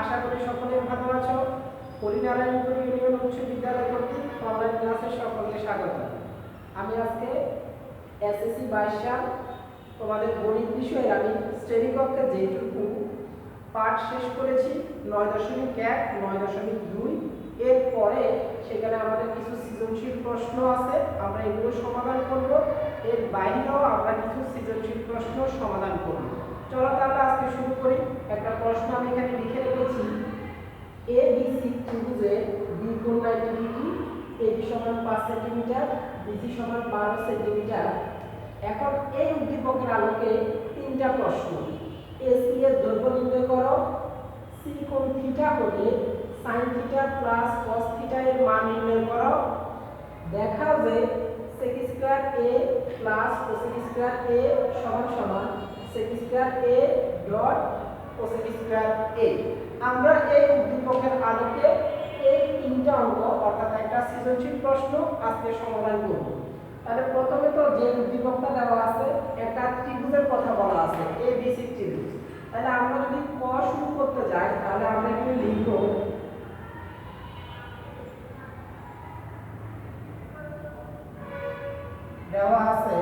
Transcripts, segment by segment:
আশা করি সকলে ভালো আছো। হরিনারায়ণপুর ইউনিয়ন উচ্চ বিদ্যালয় কর্তৃক অনলাইন ক্লাসে সকলকে স্বাগত। আমি আজকে এসএসসি 22 সাল তোমাদের গণিত বিষয়ে আমি শ্রেণীকক্ষে যেটুকু পাঠ শেষ করেছি 9.1 9.2 এরপরে সেখানে আমাদের কিছু সৃজনশীল প্রশ্ন আছে, আমরা এগুলো সমাধান করব। এর বাইরেও আমরা কিছু সৃজনশীল প্রশ্ন সমাধান করব। চলো তাহলে আজকে শুরু করি। একটা প্রশ্ন আমি এখানে লিখে রেখেছি, এ বি সি ত্রিভুজে বি কোণ 90 ডিগ্রি, এবি সমান 5 সেন্টিমিটার, বিসি সমান 12 সেন্টিমিটার। এখন এই উদ্দীপকের আলোকে তিনটা প্রশ্ন। এসি এর দৈর্ঘ্য নির্ণয় করো, সি কোণ থিটা হলে sin theta plus cos theta এর মান নির্ণয় করো, দেখাও যে sec square a plus cosec square a সমান সমান sec square a dot cosec square a। আমরা এই উদ্দীপকের আলোকে এই তিনটা অঙ্ক অর্থাৎ একটা সৃজনশীল প্রশ্ন আজকে সমাধান করব। তাহলে প্রথমে তো যে উদ্দীপকটা দেওয়া আছে একটা ত্রিভুজের কথা বলা আছে, এ বি সি ত্রিভুজ। তাহলে আমরা যদি ক শুরু করতে যাই তাহলে আমরা এখানে লিখব দেওয়া আছে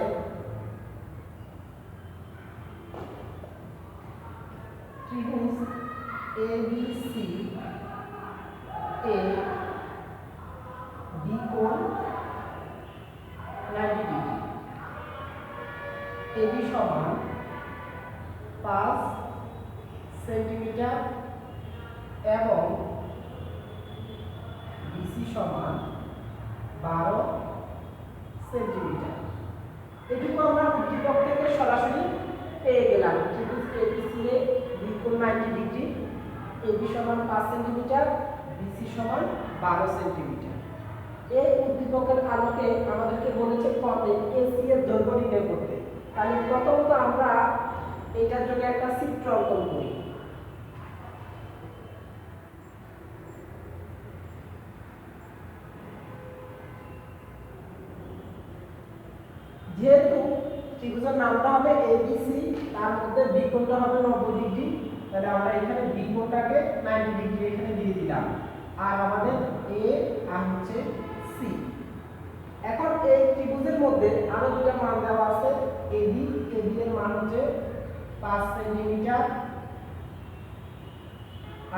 ত্রিভুজ A B C A B কোণ 90 ডিগ্রি, এবি সমান 5 সেন্টিমিটার এবং বিসি সমান 12 সেন্টিমিটার। এটুকু আমরা উদ্দীপক থেকে সরাসরি পেয়ে গেলাম। ত্রিভুজ এবিসি এ বি কোণ 90 ডিগ্রি, এবি সমান 5 সেন্টিমিটার, বিসি সমান 12 সেন্টিমিটার। এই উদ্দীপকের আলোকে আমাদেরকে বলেছে পথে এসি এর দৈর্ঘ্য নির্ণয় করতে। তাহলে প্রথমত আমরা এটার জন্য একটা চিত্র অঙ্কন করি। যেহেতু ত্রিভুজের নামটা হবে এবিসি, তার মধ্যে বি কোণটা হবে 90 ডিগ্রি, তাহলে আমরা এখানে বি কোণটাকে 90 ডিগ্রি এখানে দিয়ে দিলাম। আর আমাদের এ আর হচ্ছে সি। এখন এই ত্রিভুজের মধ্যে আরো দুটো মান দেওয়া আছে, এবি এর মান হচ্ছে 5 সেন্টিমিটার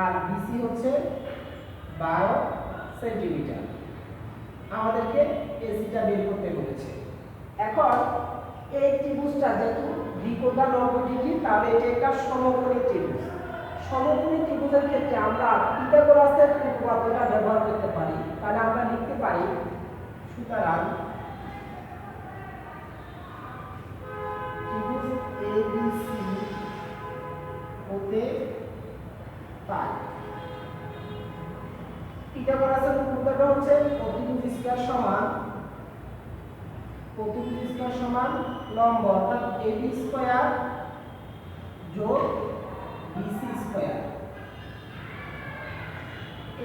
আর বিসি হচ্ছে 12 সেন্টিমিটার। আমাদেরকে এসিটা বের করতে বলেছে। এখন এই ত্রিভুজটা যেহেতু বি কোণটা 90 ডিগ্রি, তাহলে এটা একটা সমকোণী ত্রিভুজ। সমকোণী ত্রিভুজের ক্ষেত্রে আমরা পিথাগোরাসের উপপাদ্যটা ব্যবহার করতে পারি। তাহলে আমরা লিখতে পারি, সুতরাং ত্রিভুজ এবিসি হতে পারে পিথাগোরাসের উপপাদ্য হচ্ছে প্রতিভুজ স্কয়ার সমান লম্ব অর্থাৎ এবি স্কয়ার যোগ বিসি স্কয়ার।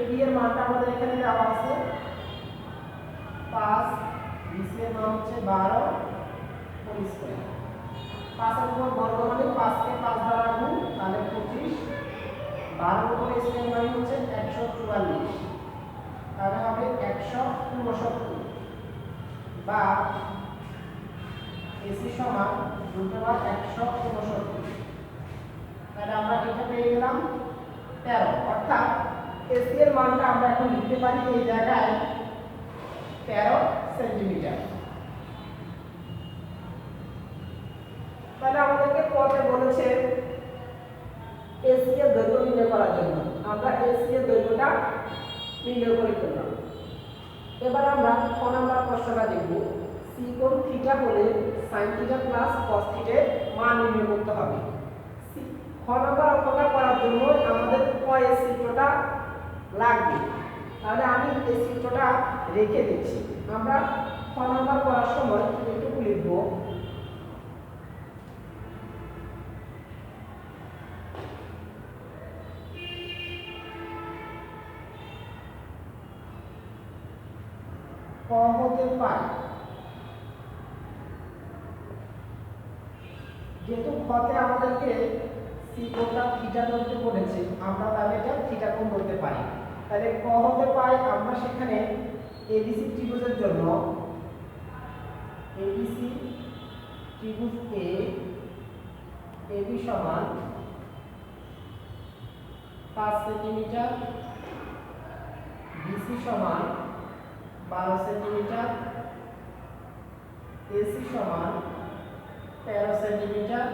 এবি এর মানটা আমাদের এখানে দেওয়া আছে 5, বিসি এর মান হচ্ছে 12 হোল স্কয়ার। 5 এর উপর বর্গ মানে 5 কে 5 দ্বারা গুণ, তাহলে 25, 12 উপর স্কয়ার মানে হচ্ছে 144, তাহলে হবে 169 বা এসি সমান √169। তাহলে আমরা এটা পেয়ে গেলাম 13। অর্থাৎ এসি এর মানটা আমরা এখন লিখতে পারি এই জায়গায় 13 সেন্টিমিটার। তাহলে আমাদেরকে পথে বলেছে এসি এর দৈর্ঘ্য নির্ণয় করার জন্য। আমরা এসি এর দৈর্ঘ্যটা নির্ণয় করে ফেললাম। এবার আমরা ক নাম্বার প্রশ্নটা দেখব। সি কোণ থিটা হলে sin theta plus cos theta এর মান নির্ণয় করতে হবে। খ নাম্বার অঙ্কটা করার জন্য আমাদের ক এর চিত্রটা লাগবে। তাহলে আমি এই চিত্রটা রেখে দিচ্ছি। আমরা খ নাম্বার করার সময় একটু লিখব, ক হতে পারে। যেহেতু খতে আমাদেরকে সি কোণটা থিটা ধরতে বলেছে, আমরা তাহলে এটা থিটা কোণ ধরতে পারি। তাহলে ক হতে পাই আমরা সেখানে এবিসি ত্রিভুজের জন্য এবিসি ত্রিভুজ এ এবি সমান 5 সেন্টিমিটার, বিসি সমান 12 সেন্টিমিটার, এসি সমান 13 সেন্টিমিটার,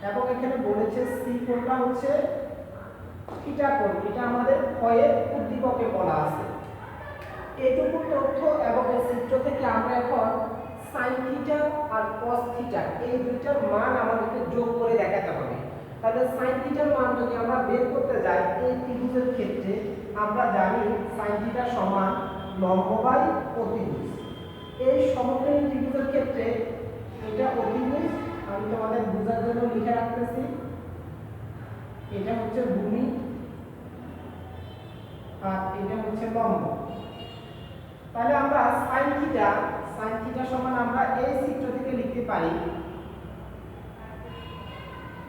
এবং এখানে বলেছে সি কোণটা হচ্ছে থিটা কোণ, এটা আমাদের ক্ষয়ের উদ্দীপকে বলা আছে। এইটুকু তথ্য এবং এই চিত্র থেকে আমরা এখন সাইন থিটা আর কস থিটা এই দুইটার মান আমাদেরকে যোগ করে দেখাতে হবে। তাহলে সাইন থিটার মান যদি আমরা বের করতে যাই এই ত্রিভুজের ক্ষেত্রে আমরা জানি সাইন থিটা সমান লম্ব বাই অতিভুজ। এই সমকোণী ত্রিভুজের ক্ষেত্রে এটা অতিভুজ, আমি তোমাদের বোঝার জন্য লিখে রাখতেছি, এটা হচ্ছে ভূমি আর এটা হচ্ছে লম্ব। তাহলে আমরা সাইন থিটা সমান আমরা এই চিত্র থেকে লিখতে পারি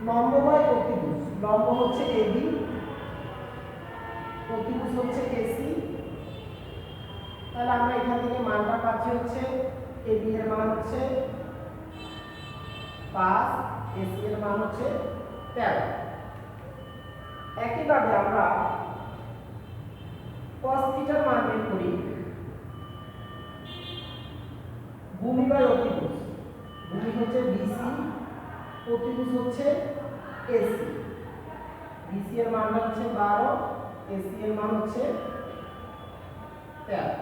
লম্ব বাই অতিভুজ। লম্ব হচ্ছে এবি, অতিভুজ হচ্ছে এসি। তাহলে আমরা এখান থেকে মানটা পাচ্ছি হচ্ছে এবি এর মান হচ্ছে 5, এসি এর মান হচ্ছে 13। একইভাবে আমরা cos থিটার মান বের করি ভূমি বাই অতিভুজ। ভূমি হচ্ছে বিসি, অতিভুজ হচ্ছে এসি। বিসি এর মান হচ্ছে 12, এসি এর মান হচ্ছে 13।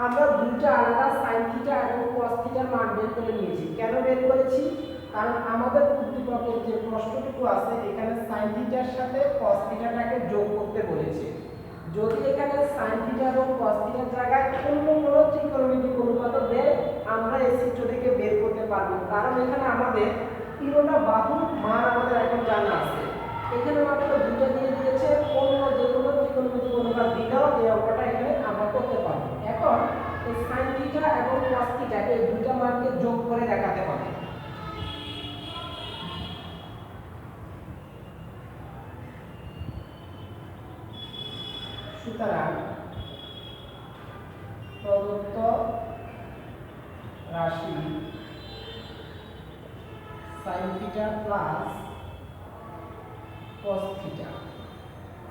আমরা দুইটা আলাদা sin থিটা এবং cos থিটার মান বের করে নিয়েছি। কেন বের করেছি? কারণ আমাদের উদ্দীপকের যে প্রশ্নটুকু আছে এখানে sin থিটার সাথে cos থিটাটাকে যোগ করতে বলেছে। যদি এখানে sin থিটা এবং cos থিটার জায়গায় অন্য কোনো ত্রিকোণমিতিক অনুপাত দেয় আমরা এই চিত্র থেকে বের করতে পারবো, কারণ এখানে আমাদের তিনটা বাহুর মান আমাদের এখন জানা আছে। এখানে মাত্র দুটো দিয়ে দিয়েছে, অন্য যে কোনো ত্রিকোণমিতিক অনুপাত দিলেও এই অঙ্কটা এখানে আমরা করতে পারবো। এখন এই sin থিটা এবং cos থিটা এই দুটো মানকে যোগ করে দেখাতে হবে। সুতরাং প্রদত্ত রাশি sin theta plus cos theta,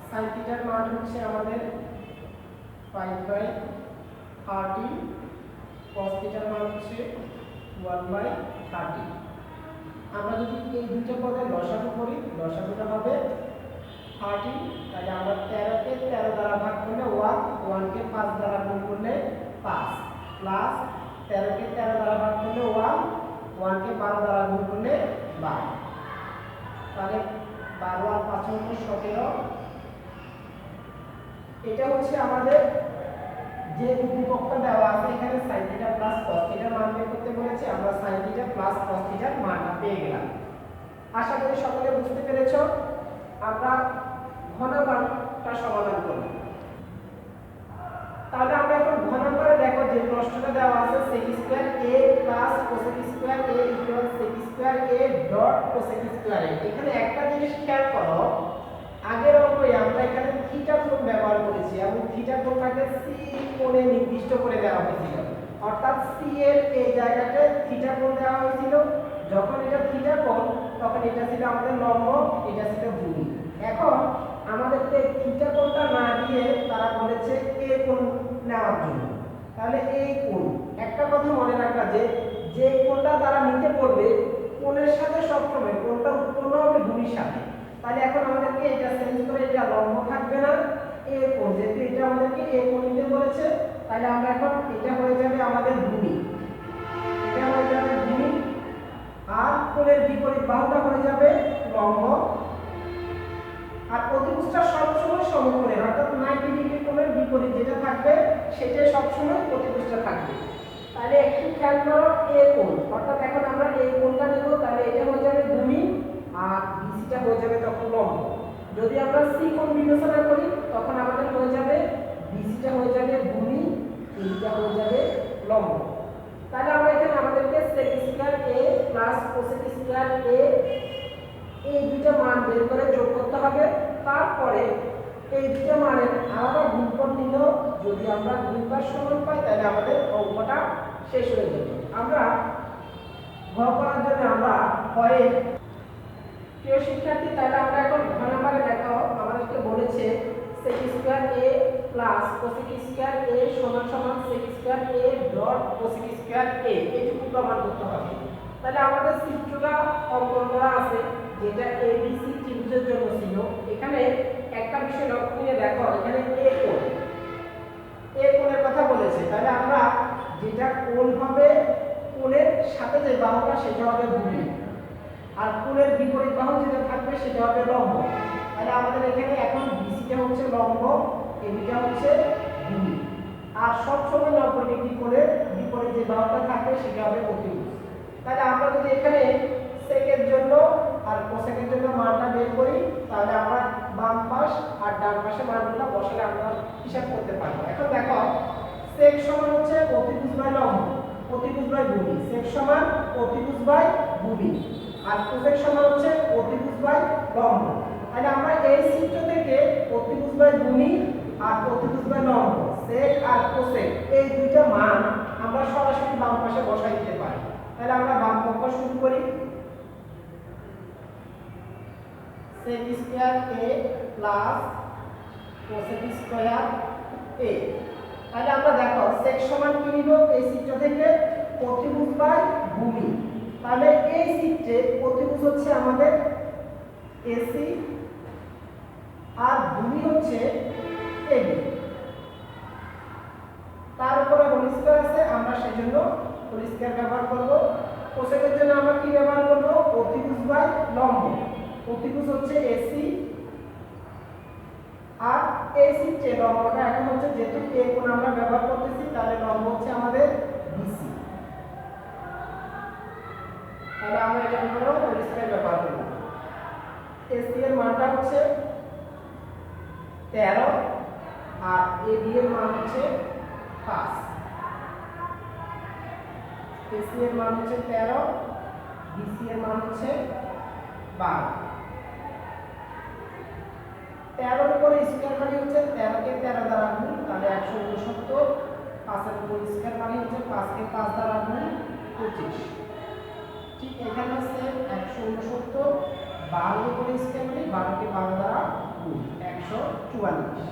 sin থিটার মান হচ্ছে আমাদের 5/30, cos থিটার মান হচ্ছে 1/30। আমরা যদি এই দুটো পদের লসাগু করি, লসাগুটা হবে 30। তাহলে আমরা 13 কে 13 দ্বারা ভাগ করলে 1, 1 কে 5 দ্বারা গুণ করলে 5, প্লাস 13 কে 13 দ্বারা ভাগ করলে 1, 1 কে 12 দ্বারা গুণ করলে 12। তাহলে 12 আর 5 হচ্ছে 17। এটা হচ্ছে আমাদের যে উদ্দীপকটা দেওয়া আছে এখানে sin থিটা প্লাস cos থিটার মান বের করতে বলেছে, আমরা sin থিটা প্লাস cos থিটার মানটা পেয়ে গেলাম। আশা করি সকলে বুঝতে পেরেছো। আমরা ঘনাকারটা সমাধান করব। তাহলে আমরা এখন ঘনাকারে দেখো যে প্রশ্নটা দেওয়া আছে sec square a plus cosec square a equal sec square a dot cosec square a। এখানে একটা জিনিস খেয়াল করো, আগের অঙ্কে আমরা এখানে থিটা কোণ ব্যবহার করেছি এবং থিটা কোণটাকে সি কোণে নির্দিষ্ট করে দেওয়া হয়েছিল, অর্থাৎ সি এর এই জায়গাতে থিটা কোণ দেওয়া হয়েছিল। যখন এটা থিটা কোণ তখন এটা ছিল আমাদের লম্ব, এটা ছিল ভূমি। এখন আমাদেরকে থিটা কোণটা না দিয়ে তারা বলেছে এ কোণ নেওয়ার জন্য। তাহলে এই কোণ, একটা কথা মনে রাখা যে কোণটা তারা নিতে পড়বে কোণের সাথে সবসময় কোণটা উৎপন্ন হবে ভূমির সাথে। তাহলে এখন আমাদেরকে এটা চেঞ্জ করে এটা লম্ব থাকবে না, এ কোণ, যেহেতু এটা আমাদেরকে এ কোণ নিতে বলেছে তাহলে আমরা এখন এটা হয়ে যাবে আমাদের ভূমি, এটা হয়ে যাবে ভূমি, আর কোণের বিপরীত বাহুটা হয়ে যাবে লম্ব। আর অতিভুজটা সবসময় সমকোণের, অর্থাৎ 90 ডিগ্রি কোণের বিপরীত যেটা থাকবে সেটাই সবসময় অতিভুজটা থাকবে। তাহলে একটু খেয়াল করো এ কোণ, অর্থাৎ এখন আমরা এই কোণটা নেব, তাহলে এটা হয়ে যাবে ভূমি আর বিসিটা হয়ে যাবে তখন লম্ব। যদি আমরা সি কোণ বিবেচনা করি তখন আমাদের হয়ে যাবে বিসিটা হয়ে যাবে ভূমি, এইটা হয়ে যাবে লম্ব। তাহলে আমরা এখানে আমাদেরকে sec square a plus cosec square a এই দুইটা মান বের করে যোগ করতে হবে। তারপরে এই দুইটা মানের আলাদা গুণফল নিলেও যদি আমরা গুণফল সমান পাই তাহলে আমাদের অঙ্কটা শেষ হয়ে যাবে। আমরা ঘর করার জন্য আমরা হয় প্রিয় শিক্ষার্থী, তাহলে আমরা এখন ঘ নম্বরে দেখো আমাদেরকে বলেছে sec square a plus cosec square a সমান সমান sec square a dot cosec square a, এইটুকু প্রমাণ করতে হবে। তাহলে আমাদের চিত্রটা অঙ্কন করা আছে যেটা ABC ত্রিভুজের জন্য ছিল। এখানে একটা বিষয় লক্ষ্য করে দেখো, এখানে a কোণের কথা বলেছে। তাহলে আমরা যেটা কোণ হবে, কোণের সাথে যে বাহুটা সেটা হবে ভূমি, আর কোণের বিপরীত বাহু যেটা থাকবে সেটা হবে লম্ব। তাহলে আমাদের এখানে এখন BCটা হচ্ছে লম্ব, ABটা হচ্ছে ভূমি, আর সব সময় 90 ডিগ্রি কোণের বিপরীত যে বাহুটা থাকবে সেটা হবে অতিভুজ। তাহলে আমরা যদি এখানে সেকের জন্য আর কোসেকের জন্য মানটা বের করি তাহলে আমরা বাম পাশ আর ডান পাশে মানগুলো বসালে আমরা হিসাব করতে পারবো। এখন দেখো সেক সমান হচ্ছে অতিভুজ বাই লম্ব, অতিভুজ বাই ভূমি, সেক সমান অতিভুজ বাই ভূমি, আর কোসেক সমান হচ্ছে অতিভুজ বাই লম্ব। তাহলে আমরা এই চিত্র থেকে অতিভুজ বাই ভূমি আর অতিভুজ বাই লম্ব, সেক আর কোসেক, এই দুইটা মান আমরা সরাসরি বাম পাশে বসাই দিতে পারি। তাহলে আমরা বাম পক্ষ শুরু করি, sec square a plus cosec square a। তাহলে আমরা দেখো sec সমান কি নিব এই চিত্র থেকে অতিভুজ বাই ভূমি। তাহলে এই চিত্রে অতিভুজ হচ্ছে আমাদের AC আর ভূমি হচ্ছে AB, তার উপরে হোল স্কয়ার আছে, আমরা সেজন্য হোল স্কয়ার ব্যবহার করব। কোসেকের জন্য আমরা কি ব্যবহার করব, অতিভুজ বাই লম্ব, অতিভুজ হচ্ছে AC আর এই চিত্রে লম্বটা এখন হচ্ছে যেহেতু a কোণ আমরা ব্যবহার করতেছি তাহলে লম্ব হচ্ছে আমাদের BC। তাহলে আমরা এটার জন্য হোল স্কয়ার ব্যবহার করব। AC এর মানটা হচ্ছে 13 আর AB এর মান হচ্ছে 5। AC এর মান হচ্ছে 13, BC এর মান হচ্ছে 12। 13 এর উপরে স্কয়ার মানে হচ্ছে 13 কে 13 দ্বারা গুণ, তাহলে 169। 5 এর উপর স্কয়ার মানে হচ্ছে 5 কে 5 দ্বারা গুণ 25। ঠিক এখানে আছে 169, 12 এর উপর স্কয়ার মানে 12 কে 12 দ্বারা গুণ 144।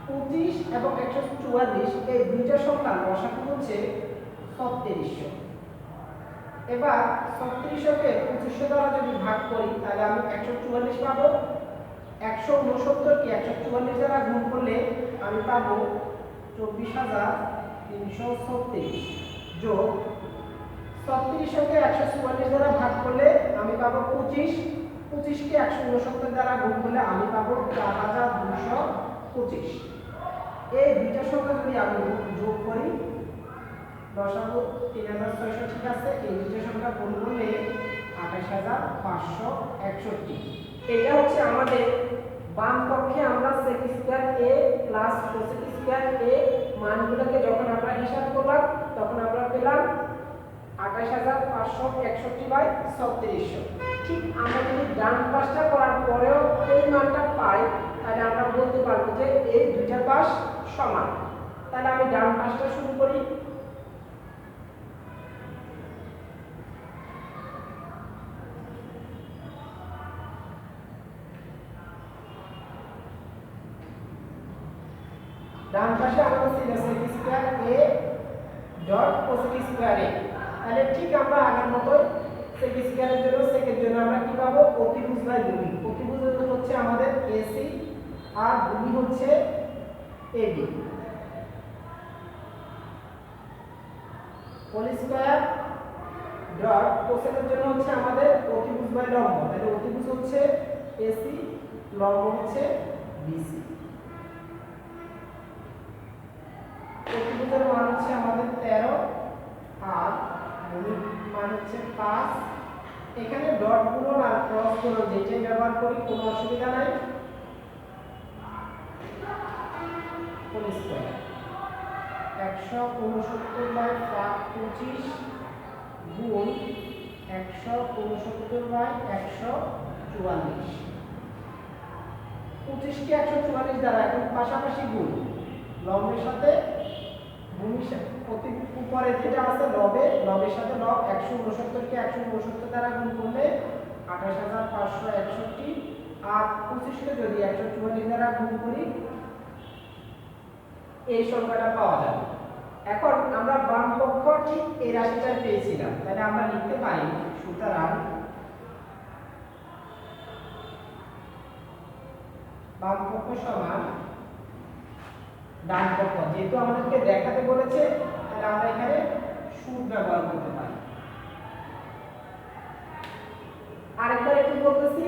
25 এবং 144 এই দুইটা সংখ্যার লসাগু হচ্ছে 3600। এবার 3600 কে 2500 দ্বারা যদি ভাগ করি তাহলে আমি 144 পাবো। 169 কে 144 দ্বারা গুণ করলে আমি পাবো 24336 যোগ 3600 কে 144 দ্বারা ভাগ করলে আমি পাবো 25। 25 কে 169 দ্বারা গুণ করলে আমি পাবো 4225। এই দুইটা সংখ্যা যদি আমি যোগ করি লসাগু 3600, ঠিক আছে, এই দুইটা সংখ্যা গুণ করলে 28561। এটা হচ্ছে আমাদের বাম পক্ষে আমরা sec square a plus cosec square a মানগুলোকে যখন আমরা হিসাব করলাম তখন আমরা পেলাম 28561/3600। ঠিক আমরা যদি ডান পাশটা করার পরেও এই মানটা পাই তাহলে আমরা বলতে পারবো যে এই দুইটা পাশ সমান। তাহলে আমি ডান পাশটা শুরু করি। ডান পাশে আমাদের ছিল sec square a dot cosec square a। তাহলে ঠিক আমরা আগের মতই sec স্কয়ারের জন্য সেকের জন্য আমরা কি পাবো, অতিভুজ বাই ভূমি। অতিভুজ হচ্ছে আমাদের AC আর ভূমি হচ্ছে AB। হোল স্কয়ার ডট কোসেকের জন্য হচ্ছে আমাদের অতিভুজ বাই লম্ব, তাহলে অতিভুজ হচ্ছে AC, লম্ব হচ্ছে BC। অতিভুজের মান হচ্ছে আমাদের 13 আর ভূমির মান হচ্ছে 5। এখানে ডট গুণন আর ক্রস গুণন যেটাই ব্যবহার করি কোনো অসুবিধা নাই। হোল স্কয়ার 169/25 গুণ 169/144 25কে 144 দ্বারা এখন পাশাপাশি গুণ লবের সাথে ভূমির সাথে প্রতি উপরে যেটা আছে লবের সাথে লব 169কে 169 দ্বারা গুণ করলে 28561 আর 25কে যদি 144 দ্বারা গুণ করি এই সংখ্যাটা পাওয়া যাবে। এখন আমরা বাম পক্ষ ঠিক এই রাশিটা পেয়েছিলাম, তাহলে আমরা লিখতে পারি সুতরাং বাম পক্ষ সমান ডান পক্ষ। যেহেতু আমাদেরকে দেখাতে বলেছে তাহলে আমরা এখানে শুধু ব্যবহার করতে পারি। আরেকবার একটু বলতেছি,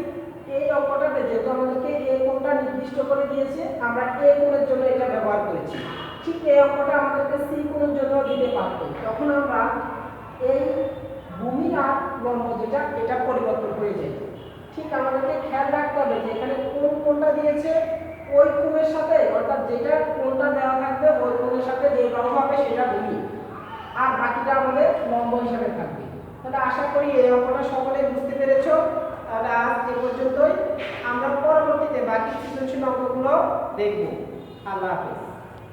এই অঙ্কটাতে যেহেতু আমাদেরকে এই কোণটা নির্দিষ্ট করে দিয়েছে, আমরা এই কোণের জন্য এটা ব্যবহার করেছি। ঠিক এই অঙ্কটা আমাদেরকে সি কোণের জন্য দিতে পারতো, তখন আমরা এই ভূমি আর লম্ব যেটা এটা পরিবর্তন করে যাই। ঠিক আমাদেরকে খেয়াল রাখতে হবে যে এখানে কোন কোণটা দিয়েছে ওই কোণের সাথে, অর্থাৎ যেটা কোণটা দেওয়া থাকবে ওই কোণের সাথে যে লম্ব হবে সেটা ভূমি, আর বাকিটা আমাদের লম্ব হিসাবে থাকবে। তাহলে আশা করি এই অঙ্কটা সকলেই বুঝতে পেরেছো। তাহলে আজ এ পর্যন্তই, আমরা পরবর্তীতে বাকি সৃজনশীল অঙ্কগুলো দেখব। আল্লাহ হাফেজ।